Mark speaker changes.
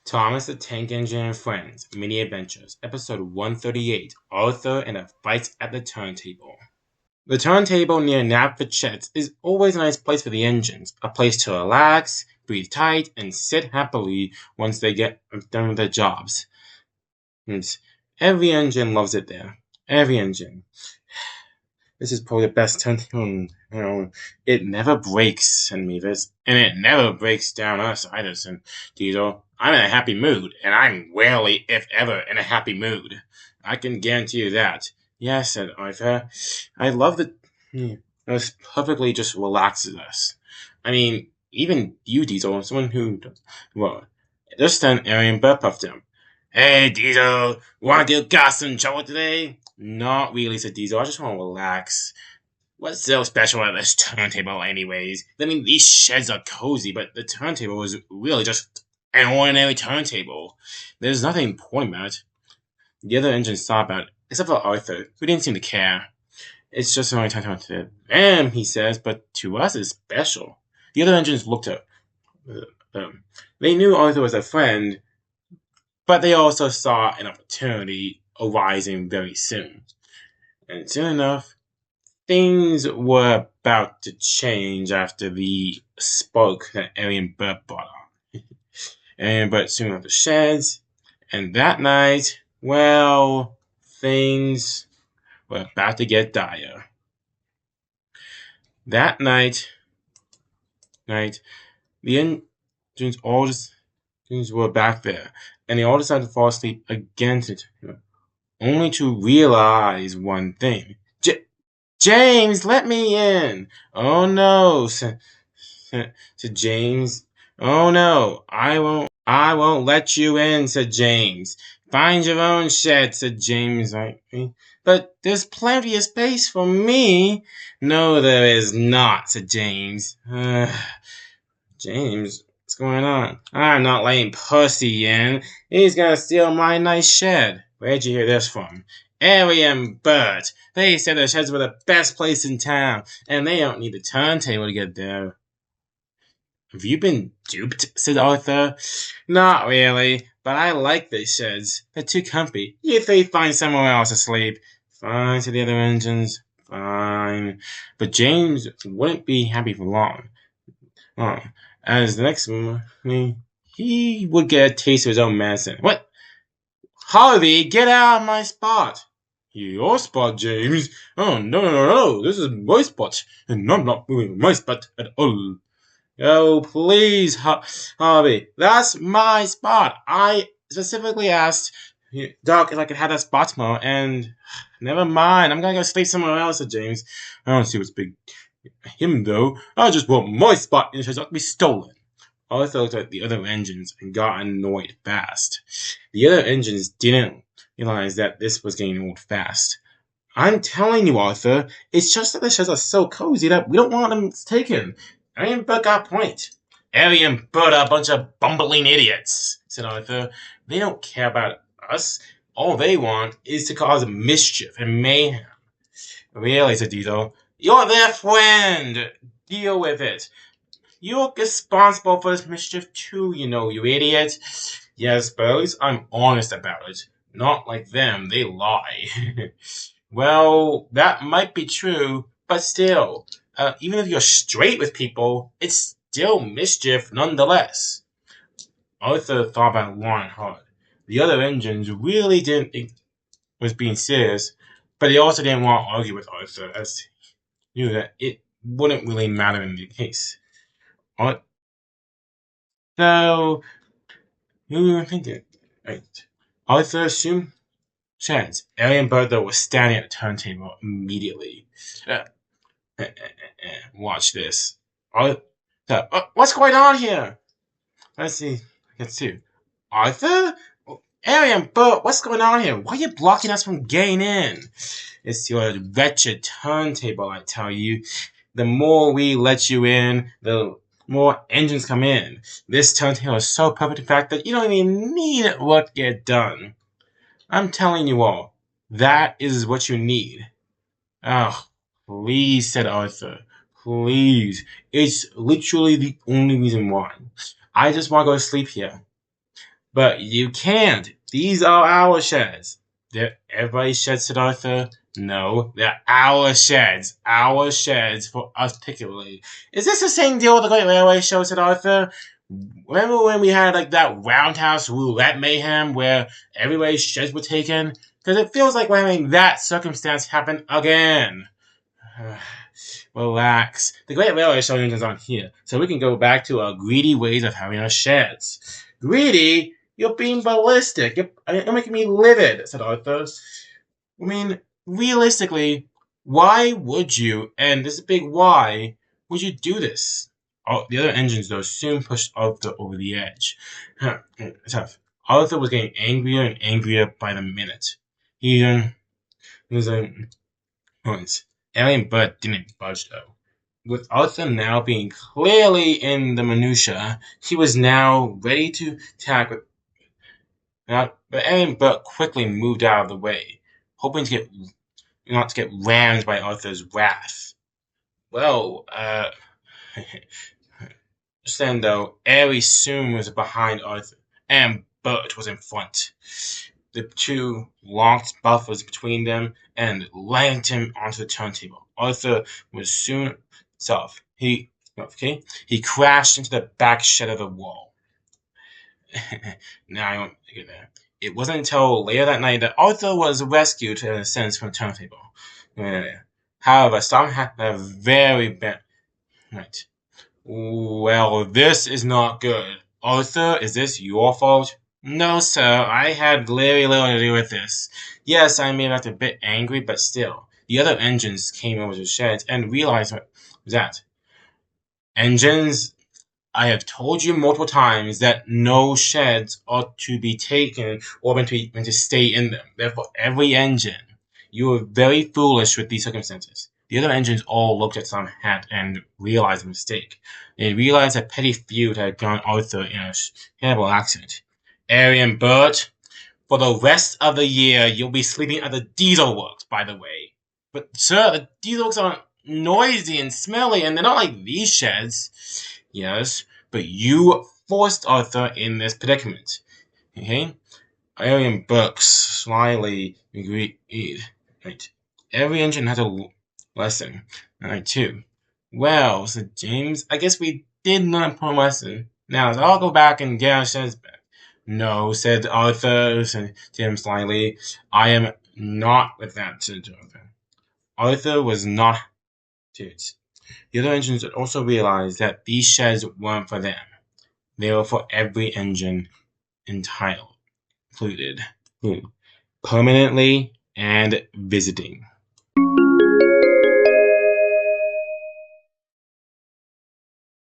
Speaker 1: Thomas the Tank Engine and Friends, Mini Adventures, Episode 138, Arthur and a Fight at the Turntable. The turntable near Knapford Sheds is always a nice place for the engines, a place to relax, breathe tight, and sit happily once they get done with their jobs. And every engine loves it there. Every engine. This is probably the best turntable. It never breaks, and Meavis, and it never breaks down us either, and Diesel. I'm in a happy mood, and I'm rarely, if ever, in a happy mood. I can guarantee you that. Yes, said Arthur. I love that. This perfectly just relaxes us. I mean, even you, Diesel, someone who, well, just then Arry and Bert puffed him. Hey, Diesel, wanna do got some trouble today? Not really, said Diesel. I just want to relax. What's so special about this turntable, anyways? I mean, these sheds are cozy, but the turntable is really just an ordinary turntable. There's nothing important about it. The other engines saw about it, except for Arthur, who didn't seem to care. It's just another turntable to them, he says, but to us it's special. The other engines looked at they knew Arthur was a friend, but they also saw an opportunity arising very soon. And soon enough, things were about to change after the spark that Arry and Bert brought on. Arry and Bert soon left the sheds, and that night, well, things were about to get dire. That night, the engines all just were back there, and they all decided to fall asleep against it, only to realize one thing. James, let me in. Oh no, said James. Oh no, I won't let you in, said James. Find your own shed, said James. But there's plenty of space for me. No, there is not, said James. James, what's going on? I'm not letting Percy in. He's gonna steal my nice shed. Where'd you hear this from? Arry and Bert. They said the sheds were the best place in town, and they don't need the turntable to get there. Have you been duped? Said Arthur. Not really, but I like the sheds. They're too comfy. You three find somewhere else to sleep. Fine, said the other engines. Fine. But James wouldn't be happy for long. As the next morning, he would get a taste of his own medicine. What? Harvey, get out of my spot! Your spot, James? Oh, no. This is my spot, and I'm not moving my spot at all. Oh, please, Harvey. That's my spot. I specifically asked Doc if I could have that spot tomorrow, and never mind. I'm gonna go sleep somewhere else, said James. I don't see what's big him, though. I just want my spot, and it has not to be stolen. Arthur looked at the other engines and got annoyed fast. The other engines didn't realize that this was getting old fast. I'm telling you, Arthur, it's just that the sheds are so cozy that we don't want them taken. Arry and Bert got a point. Arry and Bert are a bunch of bumbling idiots, said Arthur. They don't care about us. All they want is to cause mischief and mayhem. Really, said Diesel. You're their friend. Deal with it. You're responsible for this mischief too, you idiot. Yes, boys, I'm honest about it. Not like them, they lie. Well, that might be true, but still, even if you're straight with people, it's still mischief nonetheless. Arthur thought about it long and hard. The other engines really didn't think was being serious, but they also didn't want to argue with Arthur, as he knew that it wouldn't really matter in the case. So, who were thinking? Right. Arthur assumed chance. Arry and Bert, though, were standing at the turntable immediately. Watch this. What's going on here? Let's see. Arthur? Arry and Bert, what's going on here? Why are you blocking us from getting in? It's your wretched turntable, I tell you. The more we let you in, the more engines come in. This turntable is so perfect, in fact, that you don't even need work to get done. I'm telling you all, that is what you need. Oh, please, said Arthur. Please. It's literally the only reason why. I just want to go to sleep here. But you can't. These are our sheds. They're everybody's sheds, said Arthur. No, they're our sheds. Our sheds for us particularly. Is this the same deal with the Great Railway Show, said Arthur? Remember when we had like that roundhouse roulette mayhem where everybody's sheds were taken? Because it feels like we're having that circumstance happen again. Relax. The Great Railway Show engine's on here, so we can go back to our greedy ways of having our sheds. Greedy? You're being ballistic. You're making me livid, said Arthur. I mean, realistically, why would you, and this is a big why, would you do this? Oh, the other engines, though, soon pushed Arthur over the edge. Tough. Arthur was getting angrier and angrier by the minute. He was like, Arry and Bert didn't budge, though. With Arthur now being clearly in the minutia, he was now ready to attack with. But Arry and Bert quickly moved out of the way, hoping not to get rammed by Arthur's wrath. Well, just then, though, Arry soon was behind Arthur, and Bert was in front. The two locked buffers between them and landed him onto the turntable. Arthur was soon off. He crashed into the back shed of the wall. Now I won't get there. It wasn't until later that night that Arthur was rescued, in a sense, from the turntable. However, some had a very bad night. Well, this is not good. Arthur, is this your fault? No, sir, I had very little to do with this. Yes, I may have acted a bit angry, but still. The other engines came over to the sheds and realized what was that. Engines, I have told you multiple times that no sheds ought to be taken or meant to stay in them. Therefore, every engine, you were very foolish with these circumstances. The other engines all looked at Sam Hat and realized a mistake. They realized that petty feud had gone Arthur in a terrible accident. Arry and Bert, for the rest of the year, you'll be sleeping at the diesel works, by the way. But, sir, the diesel works are noisy and smelly, and they're not like these sheds. Yes, but you forced Arthur in this predicament. Okay? Arry and Bert slyly agreed. Right. Every engine has a lesson. Alright, too. Well, said James, I guess we did learn an important lesson. Now, so I'll go back and get our sheds back. No, said Arthur, said James slyly. I am not with that, said Arthur. Arthur was not. The other engines had also realized that these sheds weren't for them. They were for every engine included, permanently and visiting.